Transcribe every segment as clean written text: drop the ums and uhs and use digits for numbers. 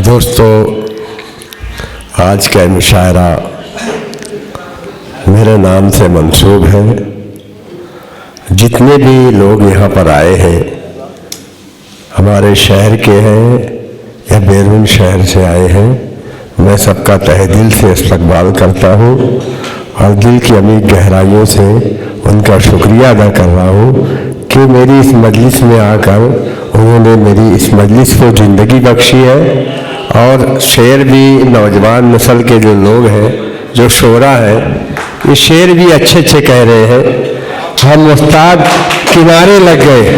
दोस्तों, आज का मुशायरा मेरे नाम से मंसूब है। जितने भी लोग यहाँ पर आए हैं, हमारे शहर के हैं या बैरून शहर से आए हैं, मैं सबका तहे दिल से इस्तकबाल करता हूँ और दिल की अमीर गहराइयों से उनका शुक्रिया अदा कर रहा हूँ कि मेरी इस मजलिस में आकर उन्होंने मेरी इस मजलिस को ज़िंदगी बख्शी है। और शेर भी नौजवान नस्ल के जो लोग हैं, जो शोरा हैं, ये शेर भी अच्छे अच्छे कह रहे हैं। हम उस्ताद किनारे लग गए,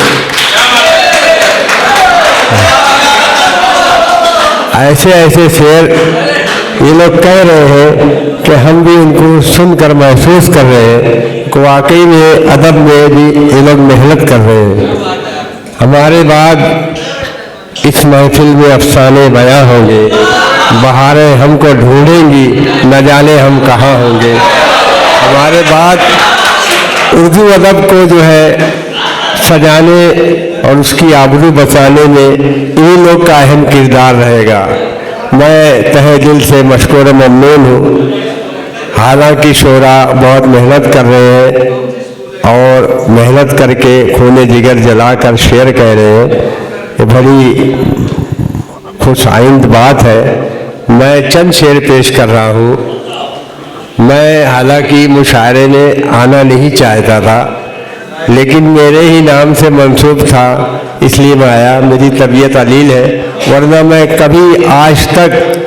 ऐसे ऐसे शेर ये लोग कह रहे हैं कि हम भी उनको सुनकर महसूस कर रहे हैं कि वाकई में अदब में भी ये लोग मेहनत कर रहे हैं। हमारे बाद इस महफिल में अफसाने बयां होंगे, बहारें हमको ढूंढेंगी, न जाने हम कहाँ होंगे। हमारे बाद उर्दू अदब को जो है सजाने और उसकी आबरू बचाने में इन लोग का अहम किरदार रहेगा। मैं तहे दिल से मशकूर ममनून हूँ। हालांकि शोरा बहुत मेहनत कर रहे हैं और मेहनत करके खूने जिगर जलाकर शेर कह रहे हैं, ये बड़ी खुश आइंद बात है। मैं चंद शेर पेश कर रहा हूँ। मैं हालांकि मुशायरे में आना नहीं चाहता था, लेकिन मेरे ही नाम से मंसूब था इसलिए मैं आया। मेरी तबीयत अलील है, वरना मैं कभी आज तक,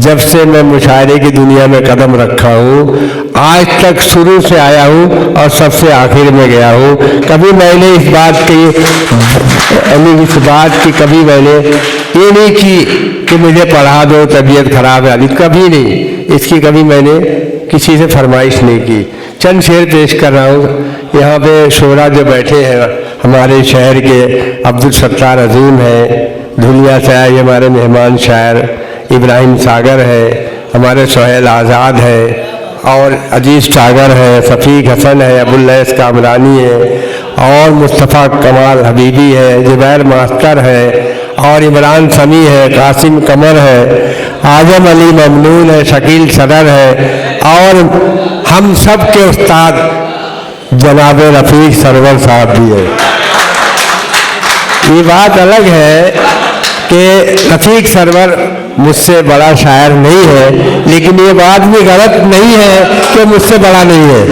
जब से मैं मुशायरे की दुनिया में कदम रखा हूँ, आज तक शुरू से आया हूँ और सबसे आखिर में गया हूँ। कभी मैंने इस बात की कभी मैंने ये नहीं कि मुझे पढ़ा दो, तबीयत खराब है अभी, कभी नहीं। इसकी कभी मैंने किसी से फरमाइश नहीं की। चंद शेर पेश कर रहा हूँ। यहाँ पे शोरा जो बैठे हैं, हमारे शहर के अब्दुल सत्तार अजीम है, धुलिया से आए हमारे मेहमान शायर इब्राहिम सागर है, हमारे सोहेल आज़ाद है और अजीज़ सागर है, सफ़ीक हसन है, अबुल्लैस कामरानी है और मुस्तफ़ा कमाल हबीबी है, जुबैर मास्टर है और इमरान समी है, कासिम कमर है, आजम अली ममनून है, शकील सदर है और हम सब के उस्ताद जनाब रफ़ीक सरवर साहब भी है। ये बात अलग है कि रफ़ीक सरवर मुझसे बड़ा शायर नहीं है, लेकिन ये बात भी गलत नहीं है कि मुझसे बड़ा नहीं है।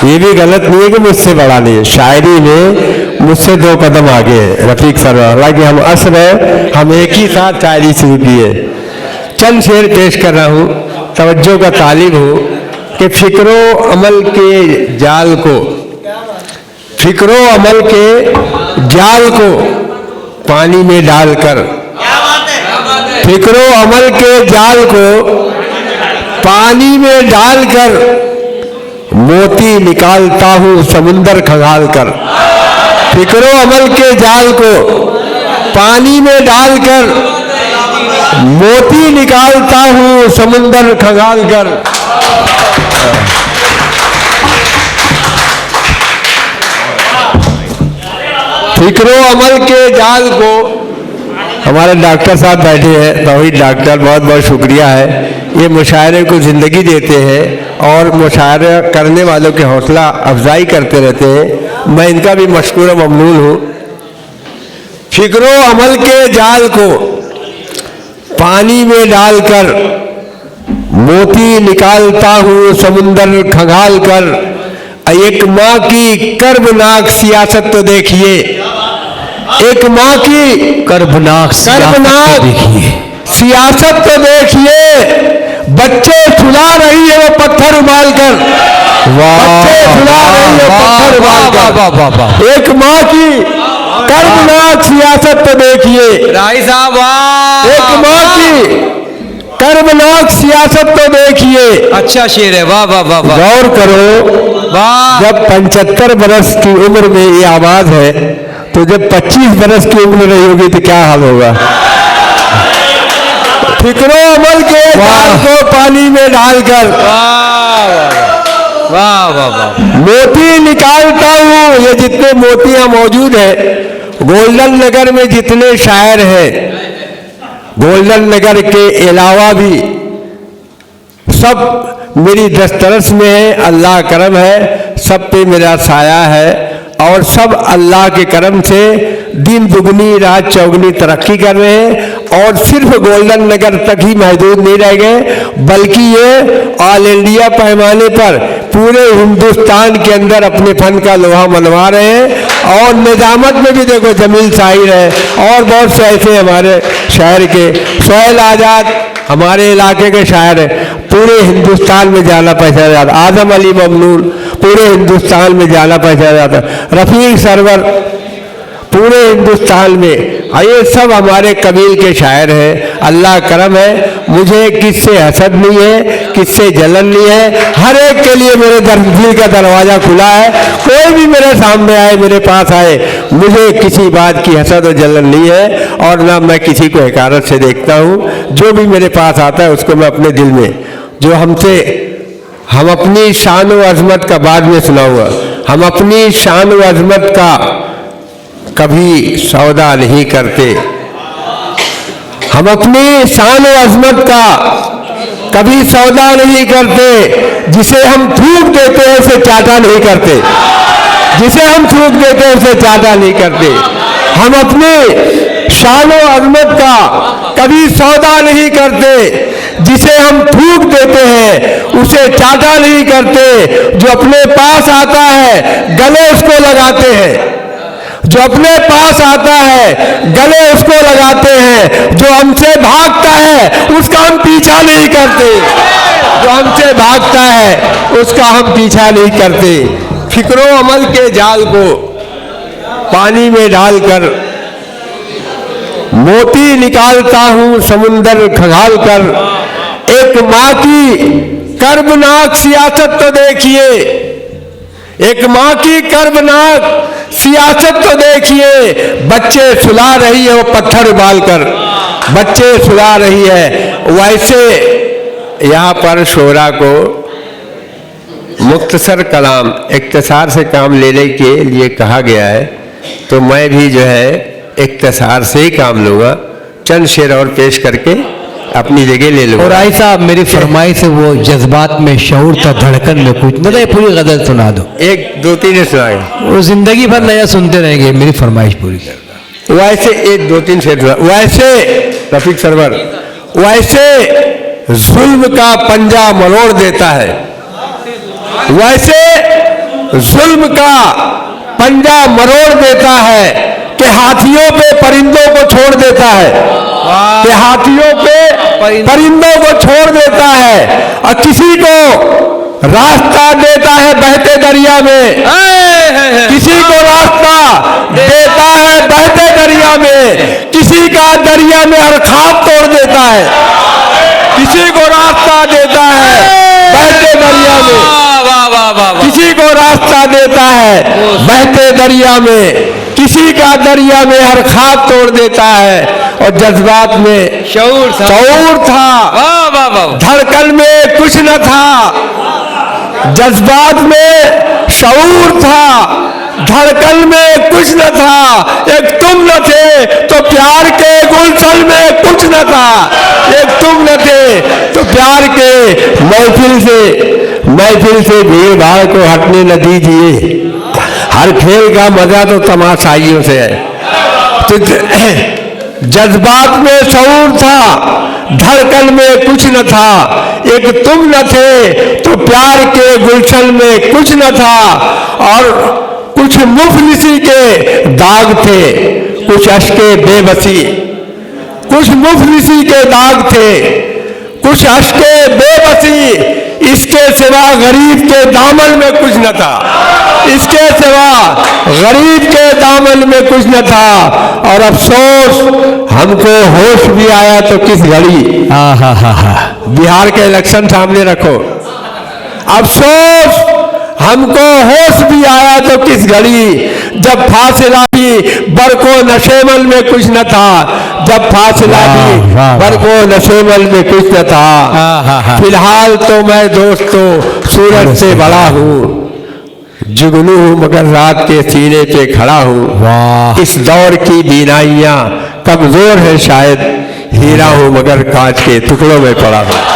ये भी गलत नहीं है कि मुझसे बड़ा नहीं है। शायरी में मुझसे 2 कदम आगे है रफ़ीक सरवर। हालांकि हम असर है, हम एक ही साथ शायरी शुरू की है। चंद शेर पेश कर रहा हूँ, तवज्जो का तालिब हूँ कि फ़िक्रो अमल के जाल को, फ़िक्रो अमल के जाल को पानी में डालकर, फ़िक्रो अमल के जाल को पानी में डालकर मोती निकालता हूँ समुंदर खंगाल कर। फ़िक्रो अमल के जाल को पानी में डालकर मोती निकालता हूँ समुंदर खंगाल कर। फ़िक्रो अमल के जाल को, हमारे डॉक्टर साहब बैठे हैं, तौहीद डॉक्टर, बहुत बहुत शुक्रिया है। ये मुशायरे को ज़िंदगी देते हैं और मुशायरा करने वालों के हौसला अफजाई करते रहते हैं। मैं इनका भी मशकूर ममनून हूँ। फ़िक्रो अमल के जाल को पानी में डालकर मोती निकालता हूँ समुंदर खंगाल कर। एक माँ की कर्बनाक सियासत तो देखिए, एक माँ की कर्बनाक सियासत तो देखिए, बच्चे सुला रही है वो पत्थर उबाल कर। बच्चे सुला रही है पत्थर उबाल कर। एक माँ की कर्बनाक सियासत तो देखिए, राही साहब, एक माँ की कर्बनाक सियासत तो देखिए। अच्छा शेर है, वाह वाह वाह वाह। गौर करो, वाह। जब 75 बरस की उम्र में ये आवाज है, तो जब 25 बरस की उम्र रही होगी तो क्या हाल होगा। फ़िक्रो अमल के जाल को पानी में डालकर वाह वाह वाह मोती निकालता हूँ। ये जितने मोतियां मौजूद है, गोल्डन नगर में जितने शायर हैं, गोल्डन नगर के अलावा भी सब मेरी दस्तरस में है। अल्लाह करम है, सब पे मेरा साया है और सब अल्लाह के करम से दिन दुगनी रात चौगनी तरक्की कर रहे हैं। और सिर्फ गोल्डन नगर तक ही महदूद नहीं रह गए, बल्कि ये ऑल इंडिया पैमाने पर पूरे हिंदुस्तान के अंदर अपने फन का लोहा मनवा रहे हैं। और निजामत में भी देखो जमील शाहिर है और बहुत से ऐसे हमारे शहर के सोहेल आजाद हमारे इलाके के शायर है, पूरे हिंदुस्तान में जाना पहचाना जाता। आजम अली ममनून पूरे हिंदुस्तान में जाना पहचाना जाता। रफ़ीक सरवर पूरे हिंदुस्तान में, ये सब हमारे कबील के शायर हैं। अल्लाह करम है, मुझे किससे हसद नहीं है, किससे जलन नहीं है। हर एक के लिए मेरे दिल का दरवाज़ा खुला है। कोई भी मेरे सामने आए, मेरे पास आए, मुझे किसी बात की हसद और जलन नहीं है और ना मैं किसी को हकारत से देखता हूँ। जो भी मेरे पास आता है उसको मैं अपने दिल में, जो हम अपनी शान व अज़मत का बाद में सुनाऊंगा, हम अपनी शान व अज़मत का कभी सौदा नहीं करते। हम अपनी शान व अज़मत का कभी सौदा नहीं करते। जिसे हम थूक देते हैं उसे चाटा नहीं करते, जिसे हम थूक देते हैं उसे चाटा नहीं करते। हम अपनी शान व अज़मत का कभी सौदा नहीं करते। जिसे हम थूक देते हैं उसे चाटा नहीं करते। जो अपने पास आता है गले उसको लगाते हैं, जो अपने पास आता है गले उसको लगाते हैं। जो हमसे भागता है उसका हम पीछा नहीं करते, जो हमसे भागता है उसका हम पीछा नहीं करते। फिक्रो अमल के जाल को पानी में डालकर मोती निकालता हूं समुंदर खंगाल कर। एक माँ की कर्बनाक सियासत तो देखिए, एक माँ की कर्बनाक सियासत तो देखिए। बच्चे सुला रही है वो पत्थर उबाल कर, बच्चे सुला रही है। वैसे यहाँ पर शोरा को मुख्तसर कलाम इख्तिसार से काम लेने के लिए कहा गया है, तो मैं भी जो है इख्तिसार से ही काम लूँगा। चंद शेर और पेश करके अपनी जगह ले लूँगा। और आई साहब मेरी फरमाइश है वो जज्बात में शऊर था धड़कन में कुछ, मतलब ये पूरी गजल सुना दो। एक दो तीन सुनाएगा, वो जिंदगी भर नया सुनते रहेंगे, मेरी फरमाइश पूरी करना। वैसे एक दो तीन शेर वैसे रफीक सरवर, वैसे जुल्म का पंजा मरोड़ देता है, वैसे जुल्म का पंजा मरोड़ देता है कि हाथियों पे परिंदों को छोड़ देता है, कि हाथियों पे परिंदों को छोड़ देता है और किसी को रास्ता देता है बहते दरिया में, किसी को रास्ता देता है बहते दरिया में, किसी का दरिया में हर खाब तोड़ देता है, किसी को रास्ता देता है बहते दरिया में, किसी को रास्ता देता है बहते दरिया में, किसी का दरिया में हर खाब तोड़ देता है। और जज्बात में शऊर था, धड़कन में कुछ न था। जज्बात में शऊर था, धड़कन में कुछ न था। एक तुम न थे तो प्यार के गुलशन में कुछ न था, एक तुम न थे तो प्यार के महफिल से भीड़ भाड़ को हटने न दीजिए। हर खेल का मजा तो तमाशाइयों से है। तो जज्बात में शऊर था, धड़कन में कुछ न था। एक तुम न थे तो प्यार के गुलशन में कुछ न था। और कुछ मुफलिसी के दाग थे, कुछ अश्के बेबसी, कुछ मुफलिसी के दाग थे, कुछ अश्के बेबसी। इसके सिवा गरीब के दामन में कुछ न था, इसके सिवा गरीब के दामन में कुछ न था। और अफसोस हमको होश भी आया तो किस घड़ी। बिहार के इलेक्शन सामने रखो, अफसोस हमको होश भी आया तो किस घड़ी। जब फासिला भी बरको नशेमल में कुछ न था, जब फासिला भी बरको नशेमल में कुछ न था। फिलहाल तो मैं दोस्तों सूरज से बड़ा हूँ, जुगनू हूँ मगर रात के सीने पे खड़ा हूँ। इस दौर की बीनाइयाँ कमजोर है शायद, हीरा हूँ मगर कांच के टुकड़ों में पड़ा हूँ।